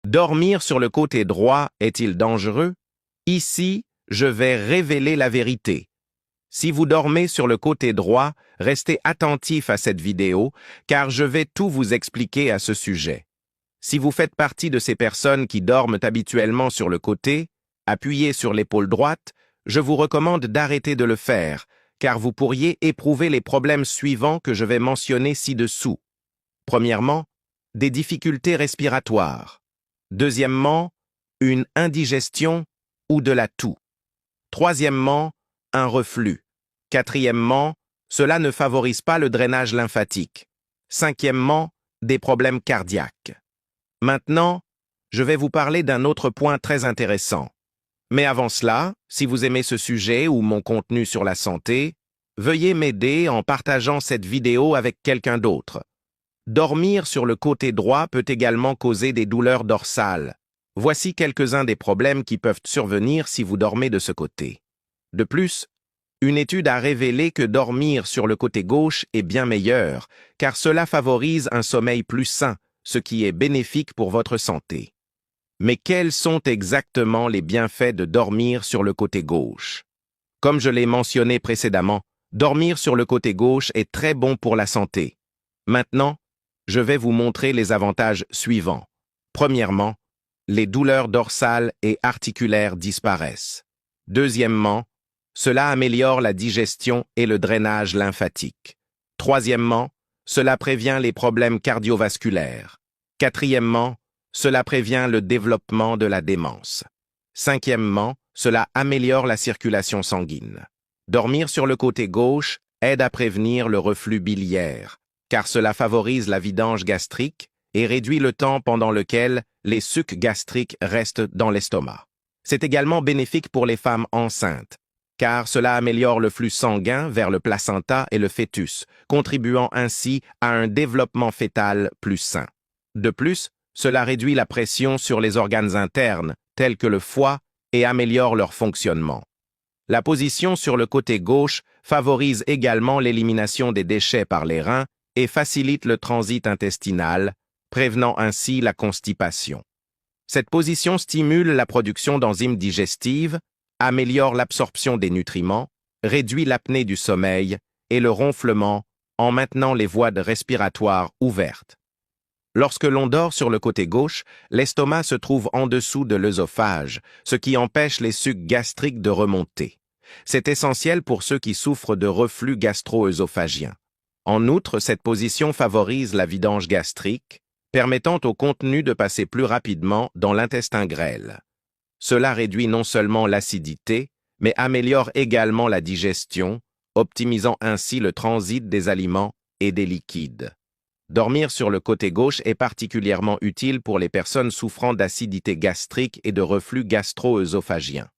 Dormir sur le côté droit est-il dangereux? Ici, je vais révéler la vérité. Si vous dormez sur le côté droit, restez attentif à cette vidéo, car je vais tout vous expliquer à ce sujet. Si vous faites partie de ces personnes qui dorment habituellement sur le côté, appuyé sur l'épaule droite, je vous recommande d'arrêter de le faire, car vous pourriez éprouver les problèmes suivants que je vais mentionner ci-dessous. Premièrement, des difficultés respiratoires. Deuxièmement, une indigestion ou de la toux. Troisièmement, un reflux. Quatrièmement, cela ne favorise pas le drainage lymphatique. Cinquièmement, des problèmes cardiaques. Maintenant, je vais vous parler d'un autre point très intéressant. Mais avant cela, si vous aimez ce sujet ou mon contenu sur la santé, veuillez m'aider en partageant cette vidéo avec quelqu'un d'autre. Dormir sur le côté droit peut également causer des douleurs dorsales. Voici quelques-uns des problèmes qui peuvent survenir si vous dormez de ce côté. De plus, une étude a révélé que dormir sur le côté gauche est bien meilleur, car cela favorise un sommeil plus sain, ce qui est bénéfique pour votre santé. Mais quels sont exactement les bienfaits de dormir sur le côté gauche? Comme je l'ai mentionné précédemment, dormir sur le côté gauche est très bon pour la santé. Maintenant, je vais vous montrer les avantages suivants. Premièrement, les douleurs dorsales et articulaires disparaissent. Deuxièmement, cela améliore la digestion et le drainage lymphatique. Troisièmement, cela prévient les problèmes cardiovasculaires. Quatrièmement, cela prévient le développement de la démence. Cinquièmement, cela améliore la circulation sanguine. Dormir sur le côté gauche aide à prévenir le reflux biliaire, car cela favorise la vidange gastrique et réduit le temps pendant lequel les sucs gastriques restent dans l'estomac. C'est également bénéfique pour les femmes enceintes, car cela améliore le flux sanguin vers le placenta et le fœtus, contribuant ainsi à un développement fœtal plus sain. De plus, cela réduit la pression sur les organes internes, tels que le foie, et améliore leur fonctionnement. La position sur le côté gauche favorise également l'élimination des déchets par les reins et facilite le transit intestinal, prévenant ainsi la constipation. Cette position stimule la production d'enzymes digestives, améliore l'absorption des nutriments, réduit l'apnée du sommeil et le ronflement en maintenant les voies respiratoires ouvertes. Lorsque l'on dort sur le côté gauche, l'estomac se trouve en dessous de l'œsophage, ce qui empêche les sucs gastriques de remonter. C'est essentiel pour ceux qui souffrent de reflux gastro-œsophagien. En outre, cette position favorise la vidange gastrique, permettant au contenu de passer plus rapidement dans l'intestin grêle. Cela réduit non seulement l'acidité, mais améliore également la digestion, optimisant ainsi le transit des aliments et des liquides. Dormir sur le côté gauche est particulièrement utile pour les personnes souffrant d'acidité gastrique et de reflux gastro-œsophagien.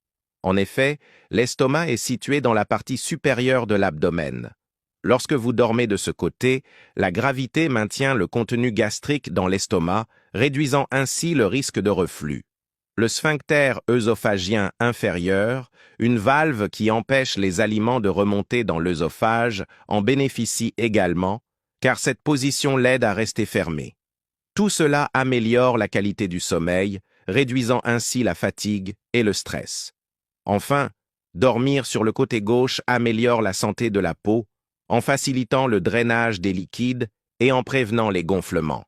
En effet, l'estomac est situé dans la partie supérieure de l'abdomen. Lorsque vous dormez de ce côté, la gravité maintient le contenu gastrique dans l'estomac, réduisant ainsi le risque de reflux. Le sphincter œsophagien inférieur, une valve qui empêche les aliments de remonter dans l'œsophage, en bénéficie également, car cette position l'aide à rester fermée. Tout cela améliore la qualité du sommeil, réduisant ainsi la fatigue et le stress. Enfin, dormir sur le côté gauche améliore la santé de la peau, en facilitant le drainage des liquides et en prévenant les gonflements.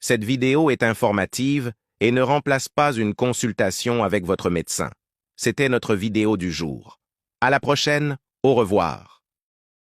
Cette vidéo est informative et ne remplace pas une consultation avec votre médecin. C'était notre vidéo du jour. À la prochaine, au revoir.